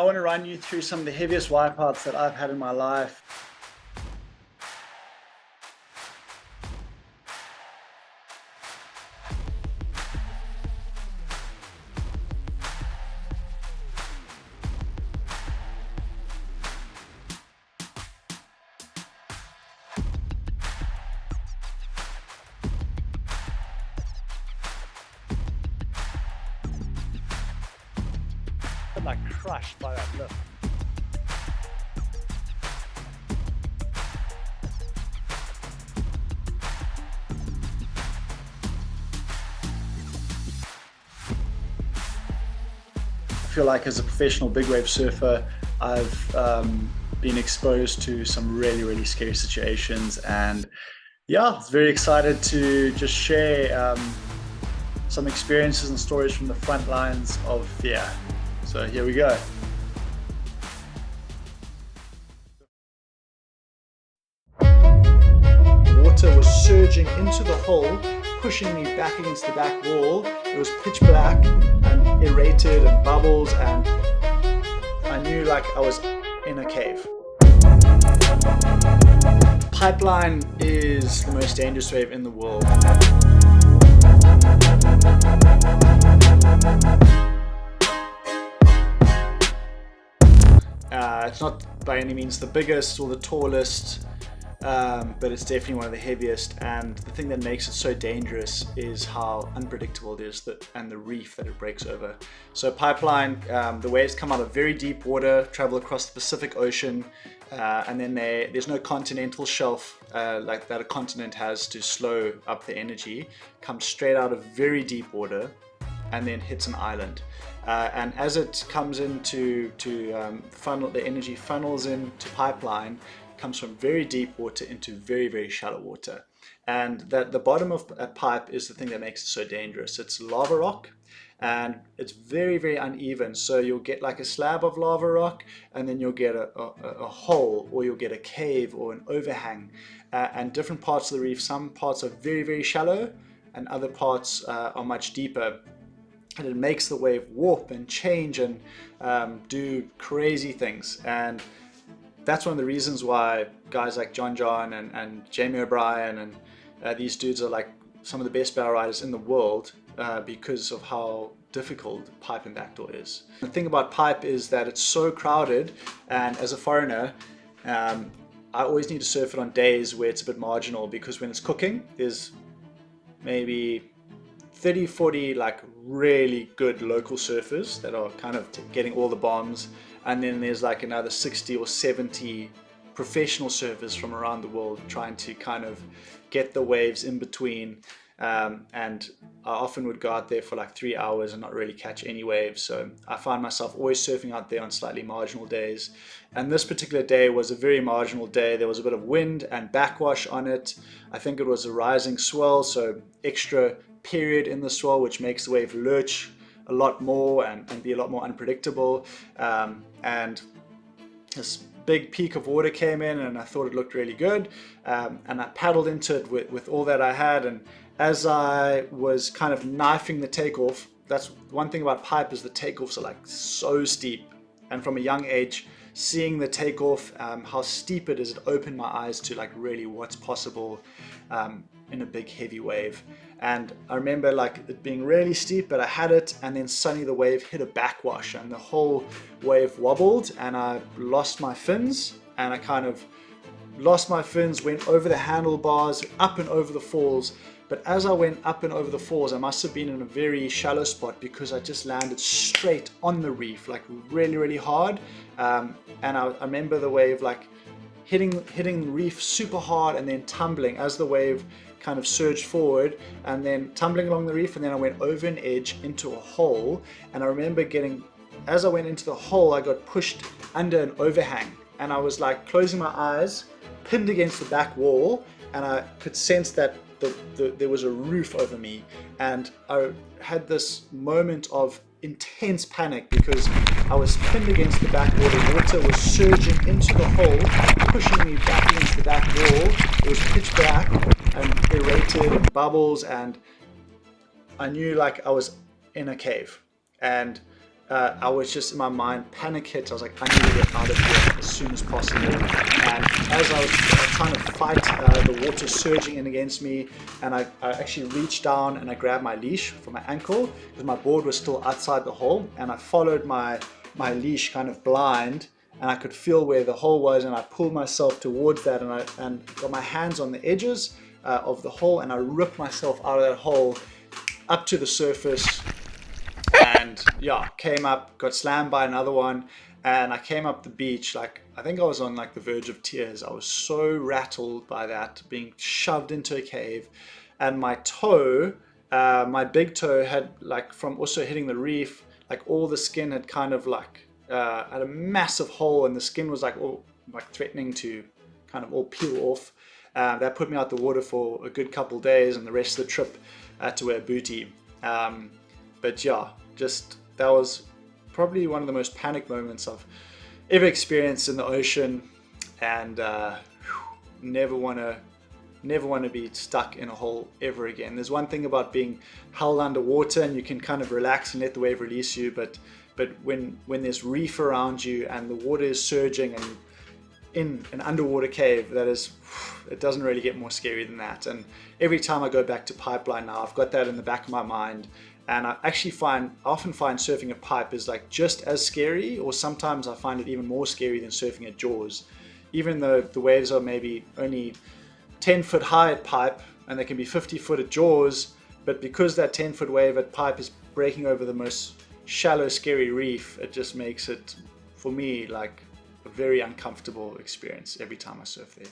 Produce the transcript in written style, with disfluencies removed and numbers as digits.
I want to run you through some of the heaviest wipeouts that I've had in my life. I'm like crushed by that lift. I feel like as a professional big wave surfer, I've been exposed to some really scary situations, and yeah, I was very excited to just share some experiences and stories from the front lines of fear. So here we go. Water was surging into the hole, pushing me back against the back wall. It was pitch black and aerated and bubbles, and I knew like I was in a cave. Pipeline is the most dangerous wave in the world. It's not by any means the biggest or the tallest, but it's definitely one of the heaviest, and the thing that makes it so dangerous is how unpredictable it is and the reef that it breaks over. So pipeline, the waves come out of very deep water, travel across the Pacific Ocean, and then there's no continental shelf like that a continent has to slow up the energy. Comes straight out of very deep water and then hits an island. And as it comes into funnel, the energy funnels into pipeline, comes from very deep water into very shallow water. And that the bottom of a pipe is the thing that makes it so dangerous. It's lava rock, and it's very uneven. So you'll get like a slab of lava rock, and then you'll get a hole, or you'll get a cave or an overhang. And different parts of the reef, some parts are very shallow, and other parts are much deeper. And it makes the wave warp and change and do crazy things. And that's one of the reasons why guys like John and Jamie O'Brien and these dudes are like some of the best bow riders in the world, because of how difficult pipe and backdoor is. The thing about pipe is that it's so crowded, and as a foreigner, I always need to surf it on days where it's a bit marginal, because when it's cooking, there's maybe 30-40 like really good local surfers that are kind of getting all the bombs, and then there's like another 60 or 70 professional surfers from around the world trying to kind of get the waves in between, and I often would go out there for like 3 hours and not really catch any waves. So I find myself always surfing out there on slightly marginal days, and this particular day was a very marginal day. There was a bit of wind and backwash on it. I think it was a rising swell, so extra period in the swell, which makes the wave lurch a lot more and be a lot more unpredictable. And this big peak of water came in, and I thought it looked really good, and I paddled into it with all that I had. And as I was kind of knifing the takeoff, that's one thing about pipe, is the takeoffs are like so steep, and from a young age, seeing the takeoff, how steep it is, it opened my eyes to like really what's possible in a big heavy wave. And I remember like it being really steep, but I had it, and then suddenly the wave hit a backwash and the whole wave wobbled, and I lost my fins, and I kind of lost my fins, went over the handlebars, up and over the falls. But as I went up and over the falls, I must have been in a very shallow spot, because I just landed straight on the reef, like really hard. And I remember the wave like hitting the reef super hard, and then tumbling as the wave kind of surged forward, and then tumbling along the reef, and then I went over an edge into a hole. And I remember as I went into the hole, I got pushed under an overhang, and I was like closing my eyes, pinned against the back wall, and I could sense that there was a roof over me. And I had this moment of intense panic, because I was pinned against the back wall. The water was surging into the hole, pushing me back against the back wall. It was pitch black and aerated and bubbles, and I knew like I was in a cave. And I was just in my mind, panic hit. I was like, I need to get out of here as soon as possible. And as I was trying to fight the water surging in against me, and I actually reached down and I grabbed my leash for my ankle because my board was still outside the hole, and I followed my leash kind of blind, and I could feel where the hole was, and I pulled myself towards that, and got my hands on the edges of the hole, and I ripped myself out of that hole up to the surface. And yeah, came up, got slammed by another one, and I came up the beach, like I think I was on like the verge of tears. I was so rattled by that, being shoved into a cave. And my toe, my big toe, had, like, from also hitting the reef, like all the skin had kind of like had a massive hole, and the skin was like all like threatening to kind of all peel off. That put me out the water for a good couple days, and the rest of the trip I had to wear booty. But yeah, just that was probably one of the most panic moments I've ever experienced in the ocean, and never want to be stuck in a hole ever again. There's one thing about being held underwater, and you can kind of relax and let the wave release you, but when there's reef around you and the water is surging and in an underwater cave, it doesn't really get more scary than that. And every time I go back to pipeline now, I've got that in the back of my mind. And I often find surfing a pipe is like just as scary, or sometimes I find it even more scary than surfing at Jaws. Even though the waves are maybe only 10 foot high at pipe, and they can be 50 foot at Jaws, but because that 10-foot wave at pipe is breaking over the most shallow, scary reef, it just makes it, for me, like a very uncomfortable experience every time I surf there.